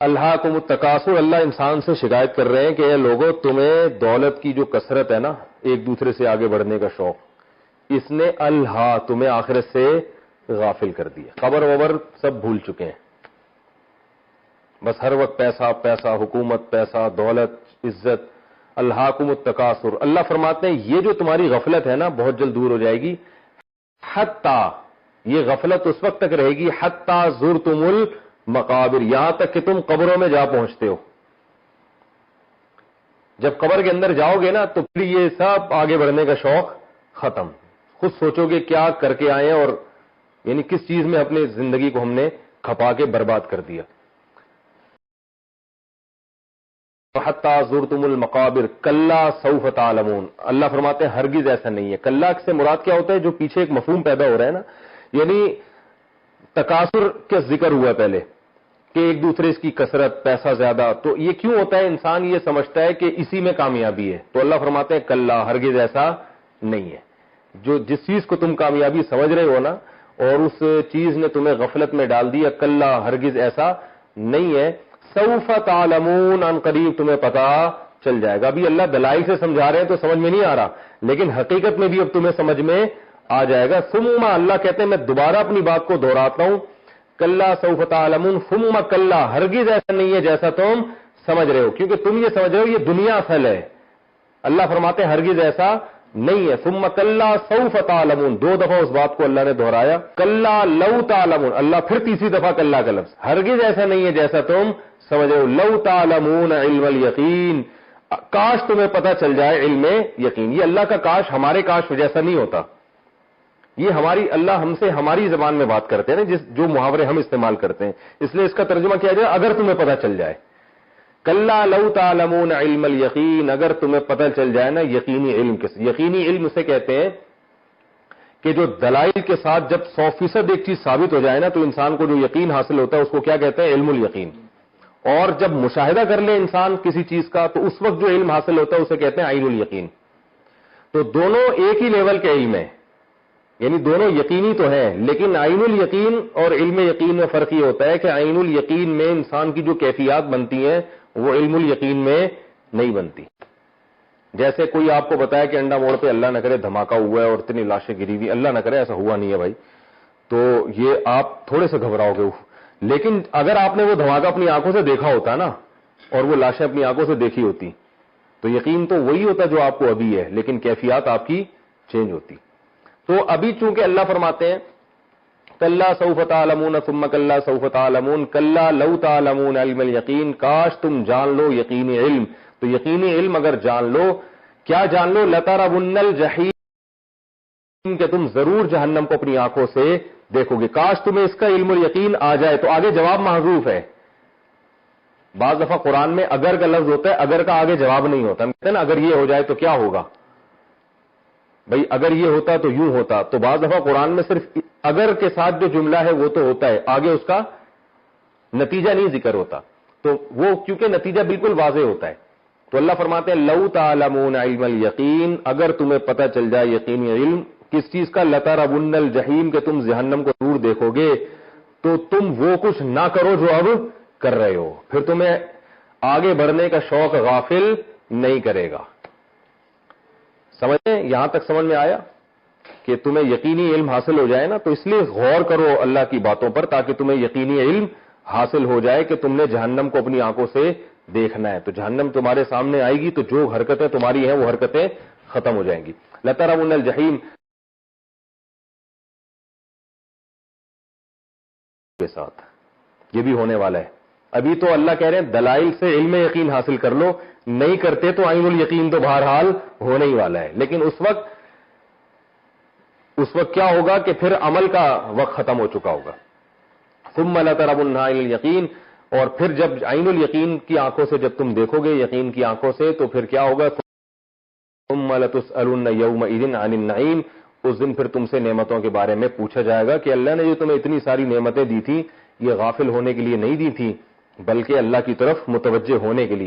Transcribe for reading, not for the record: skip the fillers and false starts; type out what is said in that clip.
الہاکم التکاثر، اللہ انسان سے شکایت کر رہے ہیں کہ اے لوگوں، تمہیں دولت کی جو کثرت ہے نا، ایک دوسرے سے آگے بڑھنے کا شوق، اس نے تمہیں آخرت سے غافل کر دیا، قبر وبر سب بھول چکے ہیں، بس ہر وقت پیسہ پیسہ، حکومت، پیسہ، دولت، عزت۔ الہاکم التکاثر، اللہ فرماتے ہیں یہ جو تمہاری غفلت ہے نا بہت جلد دور ہو جائے گی، حتی، یہ غفلت اس وقت تک رہے گی حتی زرتم المقابر، یہاں تک کہ تم قبروں میں جا پہنچتے ہو۔ جب قبر کے اندر جاؤ گے نا تو پھر یہ سب آگے بڑھنے کا شوق ختم، خود سوچو گے کیا کر کے آئے ہیں، اور یعنی کس چیز میں اپنی زندگی کو ہم نے کھپا کے برباد کر دیا۔ حتی زرتم المقابر کلا سوف تعلمون، اللہ فرماتے ہیں ہرگز ایسا نہیں ہے۔ کلا سے مراد کیا ہوتا ہے؟ جو پیچھے ایک مفہوم پیدا ہو رہا ہے نا، یعنی تکاثر کا ذکر ہوا پہلے کہ ایک دوسرے کی کثرت، پیسہ زیادہ، تو یہ کیوں ہوتا ہے؟ انسان یہ سمجھتا ہے کہ اسی میں کامیابی ہے، تو اللہ فرماتے ہیں کلا، ہرگز ایسا نہیں ہے۔ جو جس چیز کو تم کامیابی سمجھ رہے ہو نا اور اس چیز نے تمہیں غفلت میں ڈال دیا، کلا، ہرگز ایسا نہیں ہے۔ سوف تعلمون، ان قریب تمہیں پتا چل جائے گا۔ ابھی اللہ دلائل سے سمجھا رہے ہیں تو سمجھ میں نہیں آ رہا، لیکن حقیقت میں بھی اب تمہیں سمجھ میں آ جائے گا۔ ثم، اللہ کہتے ہیں میں دوبارہ اپنی بات کو دہراتا ہوں، کلا سوف تعلمون ثم کلا، ہرگز ایسا نہیں ہے جیسا تم سمجھ رہے ہو، کیونکہ تم یہ سمجھ رہے ہو یہ دنیا اصل ہے۔ اللہ فرماتے ہیں ہرگز ایسا نہیں ہے۔ ثم کلا سوف تعلمون، دو دفعہ اس بات کو اللہ نے دہرایا۔ کلا لو تعلمون، اللہ پھر تیسری دفعہ کلا کا لفظ، ہرگز ایسا نہیں ہے جیسا تم سمجھ رہے ہو۔ لو تعلمون علم الیقین، کاش تمہیں پتہ چل جائے علم یقین۔ یہ اللہ کا کاش ہمارے کاش جیسا نہیں ہوتا، یہ ہماری اللہ ہم سے ہماری زبان میں بات کرتے ہیں نا، جو محاورے ہم استعمال کرتے ہیں، اس لیے اس کا ترجمہ کیا جائے اگر تمہیں پتہ چل جائے۔ کلا لو تعلمون علم الیقین، اگر تمہیں پتہ چل جائے نا یقینی علم یقینی علم اسے کہتے ہیں کہ جو دلائل کے ساتھ جب 100% ایک چیز ثابت ہو جائے نا تو انسان کو جو یقین حاصل ہوتا ہے اس کو کیا کہتے ہیں؟ علم الیقین۔ اور جب مشاہدہ کر لے انسان کسی چیز کا تو اس وقت جو علم حاصل ہوتا ہے اسے کہتے ہیں عین الیقین۔ تو دونوں ایک ہی لیول کے علم ہیں، یعنی دونوں یقینی تو ہیں، لیکن عین الیقین اور علم یقین میں فرق یہ ہوتا ہے کہ عین الیقین میں انسان کی جو کیفیات بنتی ہیں وہ علم الیقین میں نہیں بنتی۔ جیسے کوئی آپ کو بتایا کہ انڈا موڑ پہ اللہ نہ کرے دھماکہ ہوا ہے اور اتنی لاشیں گری ہوئی، اللہ نہ کرے ایسا ہوا نہیں ہے بھائی، تو یہ آپ تھوڑے سے گھبراؤ گے، لیکن اگر آپ نے وہ دھماکہ اپنی آنکھوں سے دیکھا ہوتا نا اور وہ لاشیں اپنی آنکھوں سے دیکھی ہوتی تو یقین تو وہی ہوتا جو آپ کو ابھی ہے، لیکن کیفیات آپ کی چینج ہوتی۔ تو ابھی چونکہ اللہ فرماتے ہیں کلا سوف تعلمون ثم کلا سوف تعلمون کلا لو تعلمون علم الیقین، کاش تم جان لو یقینی علم۔ تو یقینی علم اگر جان لو، کیا جان لو؟ لترون الجحیم، کہ تم ضرور جہنم کو اپنی آنکھوں سے دیکھو گے۔ کاش تمہیں اس کا علم الیقین آ جائے۔ تو آگے جواب محذوف ہے۔ بعض دفعہ قرآن میں اگر کا لفظ ہوتا ہے، اگر کا آگے جواب نہیں ہوتا، کہتے ہیں نا اگر یہ ہو جائے تو کیا ہوگا، بھئی اگر یہ ہوتا تو یوں ہوتا۔ تو بعض دفعہ قرآن میں صرف اگر کے ساتھ جو جملہ ہے وہ تو ہوتا ہے، آگے اس کا نتیجہ نہیں ذکر ہوتا، تو وہ کیونکہ نتیجہ بالکل واضح ہوتا ہے۔ تو اللہ فرماتے ہیں لو تعلمون علم الیقین، اگر تمہیں پتہ چل جائے یقینی علم کس چیز کا، لترون الجحیم، کہ تم جہنم کو ضرور دیکھو گے، تو تم وہ کچھ نہ کرو جو اب کر رہے ہو، پھر تمہیں آگے بڑھنے کا شوق غافل نہیں کرے گا۔ سمجھیں؟ یہاں تک سمجھ میں آیا کہ تمہیں یقینی علم حاصل ہو جائے نا، تو اس لیے غور کرو اللہ کی باتوں پر تاکہ تمہیں یقینی علم حاصل ہو جائے کہ تم نے جہنم کو اپنی آنکھوں سے دیکھنا ہے، تو جہنم تمہارے سامنے آئے گی تو جو حرکتیں تمہاری ہیں وہ حرکتیں ختم ہو جائیں گی۔ لترون الجحیم کے ساتھ یہ بھی ہونے والا ہے۔ ابھی تو اللہ کہہ رہے ہیں دلائل سے علم یقین حاصل کر لو، نہیں کرتے تو عین الیقین تو بہرحال ہونے ہی والا ہے، لیکن اس وقت کیا ہوگا کہ پھر عمل کا وقت ختم ہو چکا ہوگا۔ ثم لترونها عین الیقین، اور پھر جب عین الیقین کی آنکھوں سے جب تم دیکھو گے یقین کی آنکھوں سے تو پھر کیا ہوگا؟ ثم لتسألن یومئذ عن النعیم، اس دن پھر تم سے نعمتوں کے بارے میں پوچھا جائے گا کہ اللہ نے جو تمہیں اتنی ساری نعمتیں دی تھی یہ غافل ہونے کے لیے نہیں دی تھی بلکہ اللہ کی طرف متوجہ ہونے کے لیے۔